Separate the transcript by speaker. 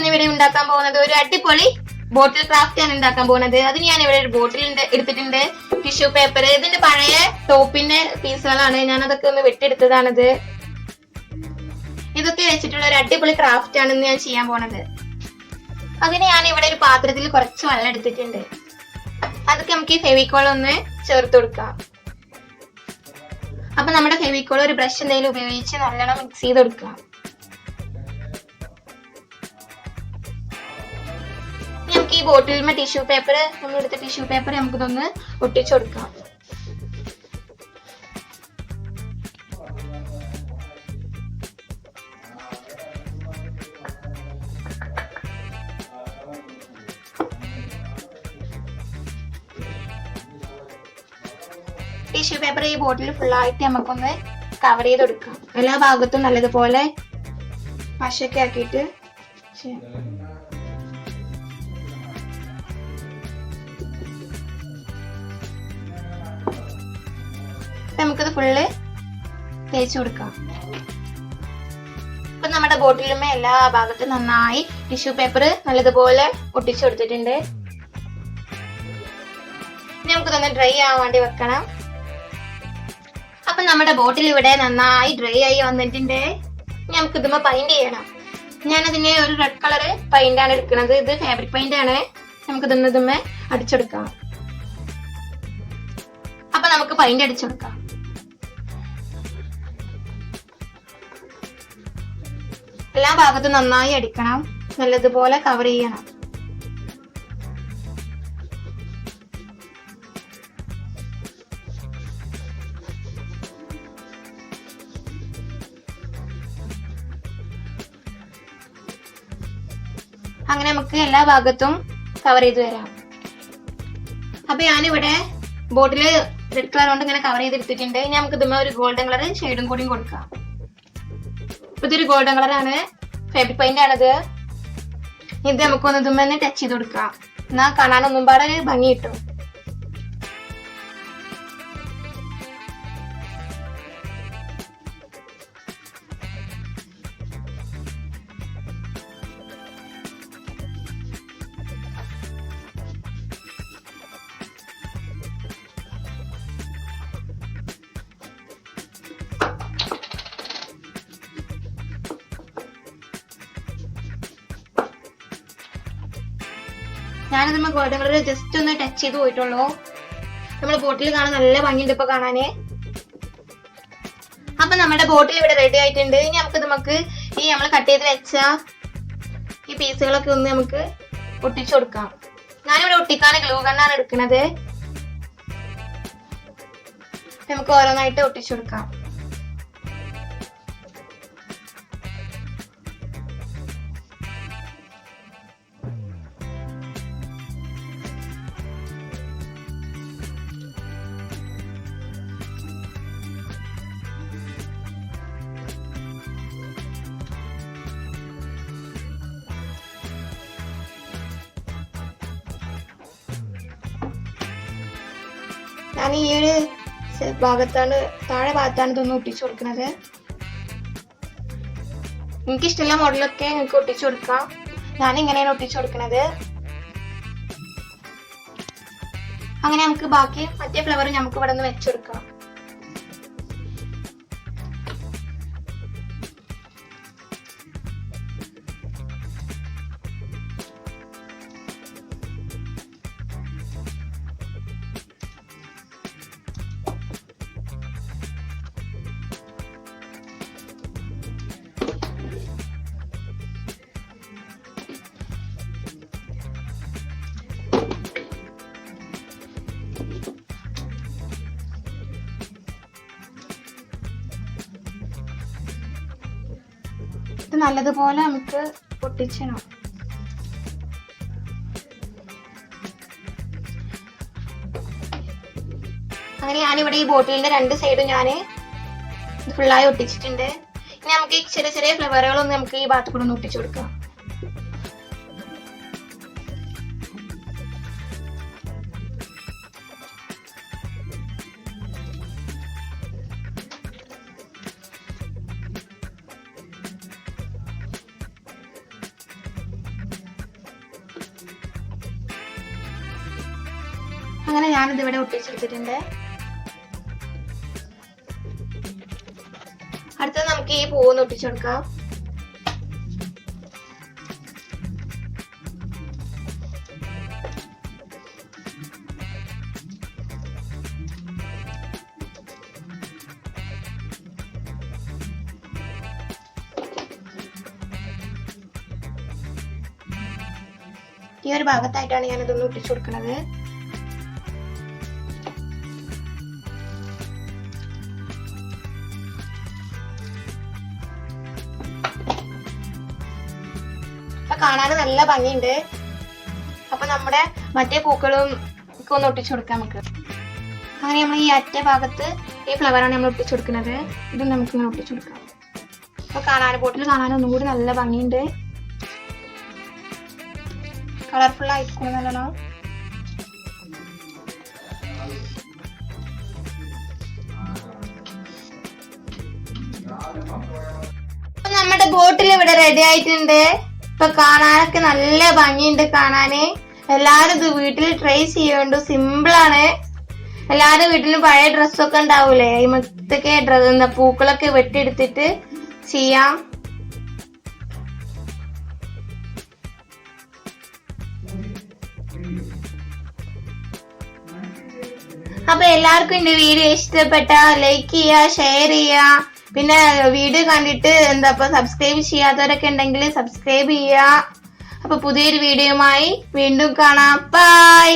Speaker 1: ഇന്നിവിടെ ഉണ്ടാക്കാൻ പോകുന്നത് ഒരു അടിപൊളി ബോട്ടിൽ ക്രാഫ്റ്റ് ആണ് ഉണ്ടാക്കാൻ പോകുന്നത്. അതിന് ഞാൻ ഇവിടെ ഒരു ബോട്ടിൽ എടുത്തിട്ടുണ്ട്, ടിഷ്യൂ പേപ്പർ, ഇതിന്റെ പഴയ ടോപ്പിന്റെ പീസുകളാണ്, ഞാൻ അതൊക്കെ ഒന്ന് വെട്ടിയെടുത്തതാണിത്. ഇതൊക്കെ വെച്ചിട്ടുള്ള ഒരു അടിപൊളി ക്രാഫ്റ്റ് ആണ് ഇന്ന് ഞാൻ ചെയ്യാൻ പോണത്. അതിന് ഞാൻ ഇവിടെ ഒരു പാത്രത്തിൽ കുറച്ച് വെള്ളം എടുത്തിട്ടുണ്ട്. അതൊക്കെ നമുക്ക് ഈ ഫെവിക്കോൾ ഒന്ന് ചേർത്ത് കൊടുക്കാം. അപ്പൊ നമ്മുടെ ഫെവിക്കോൾ ഒരു ബ്രഷ് എന്തെങ്കിലും ഉപയോഗിച്ച് നല്ലോണം മിക്സ് ചെയ്ത് കൊടുക്കാം. നമുക്ക് ഈ ബോട്ടിലിന്മേൽ ടിഷ്യൂ പേപ്പർ, നമ്മൾ എടുത്ത ടിഷ്യൂ പേപ്പർ നമുക്കിതൊന്ന് ഒട്ടിച്ചു കൊടുക്കാം. ടിഷ്യൂ പേപ്പർ ഈ ബോട്ടിൽ ഫുള്ളായിട്ട് നമുക്കൊന്ന് കവർ ചെയ്ത് കൊടുക്കാം. എല്ലാ ഭാഗത്തും നല്ലതുപോലെ പശയൊക്കെ ആക്കിയിട്ട് നമുക്കിത് ഫുള്ള് തേച്ച് കൊടുക്കാം. ഇപ്പൊ നമ്മുടെ ബോട്ടിലുമേ എല്ലാ ഭാഗത്തും നന്നായി ടിഷ്യൂ പേപ്പർ നല്ലതുപോലെ ഒട്ടിച്ചു കൊടുത്തിട്ടുണ്ട്. നമുക്കിതൊന്ന് ഡ്രൈ ആവാൻ വേണ്ടി വെക്കണം. അപ്പൊ നമ്മുടെ ബോട്ടിൽ ഇവിടെ നന്നായി ഡ്രൈ ആയി വന്നിട്ടുണ്ട്. നമുക്ക് ഇതുമ്മ പെയിന്റ് ചെയ്യണം. ഞാനതിന് ഒരു റെഡ് കളർ പെയിന്റ് ആണ് എടുക്കുന്നത്. ഇത് ഫാബ്രിക് പെയിന്റ് ആണ്. നമുക്ക് ഇതുമ്മ അടിച്ചെടുക്കാം. അപ്പൊ നമുക്ക് പെയിന്റ് അടിച്ചെടുക്കാം. എല്ലാ ഭാഗത്തും നന്നായി അടിക്കണം, നല്ലതുപോലെ കവർ ചെയ്യണം. അങ്ങനെ നമുക്ക് എല്ലാ ഭാഗത്തും കവർ ചെയ്ത് വരാം. അപ്പൊ ഞാനിവിടെ ബോട്ടില് റെഡ് കളർ കൊണ്ട് ഇങ്ങനെ കവർ ചെയ്തെടുത്തിട്ടുണ്ട്. ഇനി നമുക്ക് ഇതുമ്മ ഒരു ഗോൾഡൻ കളർ ഷെയ്ഡും കൂടിയും കൊടുക്കാം. ഇപ്പൊ ഇതൊരു ഗോൾഡൻ കളറാണ്, ഫാബ്രിക് പെയിന്റ് ആണിത്. ഇത് നമുക്കൊന്ന് ഇതുമ്മ ടച്ച് ചെയ്ത് കൊടുക്കാം. എന്നാ കാണാനൊന്നും പാടെ ഒരു ഭംഗി കിട്ടും. ഞാനിത് ഗോൾഡൻ കളർ ജസ്റ്റ് ഒന്ന് ടച്ച് ചെയ്ത് പോയിട്ടുള്ളൂ. നമ്മുടെ ബോട്ടിൽ കാണാൻ നല്ല ഭംഗിയുണ്ട് ഇപ്പൊ കാണാന്. അപ്പൊ നമ്മുടെ ബോട്ടിൽ ഇവിടെ റെഡി ആയിട്ടുണ്ട്. ഇനി നമുക്ക് ഈ നമ്മൾ കട്ട് ചെയ്ത് വെച്ച ഈ പീസുകളൊക്കെ ഒന്ന് നമുക്ക് ഒട്ടിച്ചു കൊടുക്കാം. ഞാനിവിടെ ഒട്ടിക്കാൻ ഗ്ലൂ ഗണ്ണാണ് എടുക്കുന്നത്. നമുക്ക് ഓരോന്നായിട്ട് ഒട്ടിച്ചു കൊടുക്കാം. ഞാൻ ഈ ഒരു ഭാഗത്താണ്, താഴെ ഭാഗത്താണ് ഇതൊന്ന് ഒട്ടിച്ചു കൊടുക്കുന്നത്. എനിക്കിഷ്ടമുള്ള മോഡലൊക്കെ നിങ്ങൾക്ക് ഒട്ടിച്ചു കൊടുക്കാം. ഞാൻ ഇങ്ങനെയാണ് ഒട്ടിച്ചു കൊടുക്കുന്നത്. അങ്ങനെ നമുക്ക് ബാക്കി മറ്റേ ഫ്ലവർ നമുക്ക് ഇവിടെ നിന്ന് വെച്ചെടുക്കാം. ഇത് നല്ലതുപോലെ നമുക്ക് പൊട്ടിച്ചണം. അങ്ങനെ ഞാനിവിടെ ഈ ബോട്ടിലിന്റെ രണ്ട് സൈഡും ഞാൻ ഫുള്ളായി ഒട്ടിച്ചിട്ടുണ്ട്. ഇനി നമുക്ക് ഈ ചെറിയ ചെറിയ ഫ്ലവറുകളൊന്നും നമുക്ക് ഈ ഭാഗത്ത് കൂടെ ഒന്ന് ഒട്ടിച്ചു കൊടുക്കാം. അങ്ങനെ ഞാനിത് ഇവിടെ ഒട്ടിച്ചെടുത്തിട്ടുണ്ട്. അടുത്തത് നമുക്ക് ഈ പൂവൊന്ന് ഒട്ടിച്ചെടുക്കാം. ഈ ഒരു ഭാഗത്തായിട്ടാണ് ഞാൻ ഇതൊന്ന് ഒട്ടിച്ചു കൊടുക്കുന്നത്. അപ്പൊ കാണാൻ നല്ല ഭംഗിയുണ്ട്. അപ്പൊ നമ്മുടെ മറ്റേ പൂക്കളും ഒക്കെ ഒന്ന് ഒട്ടിച്ചു കൊടുക്കാം നമുക്ക്. അങ്ങനെ നമ്മൾ ഈ അറ്റ ഭാഗത്ത് ഈ ഫ്ലവറാണ് നമ്മൾ ഒട്ടിച്ചു കൊടുക്കുന്നത്. ഇത് നമുക്ക് ഇങ്ങനെ ഒട്ടിച്ചു കൊടുക്കാം. അപ്പൊ ബോട്ടിൽ കാണാൻ ഒന്നുകൂടി നല്ല ഭംഗിയുണ്ട്. കളർഫുൾ ആയിരിക്കും നല്ലോണം. നമ്മുടെ ബോട്ടിൽ ഇവിടെ റെഡി ആയിട്ടുണ്ട്. ഇപ്പൊ കാണാനൊക്കെ നല്ല ഭംഗിയുണ്ട് കാണാന്. എല്ലാരും ഇത് വീട്ടിൽ ട്രൈ ചെയ്യുന്നുണ്ട്. സിമ്പിൾ ആണ്. എല്ലാരും വീട്ടിലും പഴയ ഡ്രസ്സൊക്കെ ഉണ്ടാവൂലേ, ഈ മൊത്തൊക്കെ പൂക്കളൊക്കെ വെട്ടിയെടുത്തിട്ട് ചെയ്യാം. അപ്പൊ എല്ലാവർക്കും എന്റെ വീഡിയോ ഇഷ്ടപ്പെട്ട ലൈക്ക് ചെയ്യുക, ഷെയർ ചെയ്യുക. പിന്നെ വീഡിയോ കണ്ടിട്ട് സബ്സ്ക്രൈബ് ചെയ്യാത്തവരൊക്കെ ഉണ്ടെങ്കിൽ സബ്സ്ക്രൈബ് ചെയ്യുക. അപ്പൊ പുതിയൊരു വീഡിയോയുമായി വീണ്ടും കാണാം. ബൈ.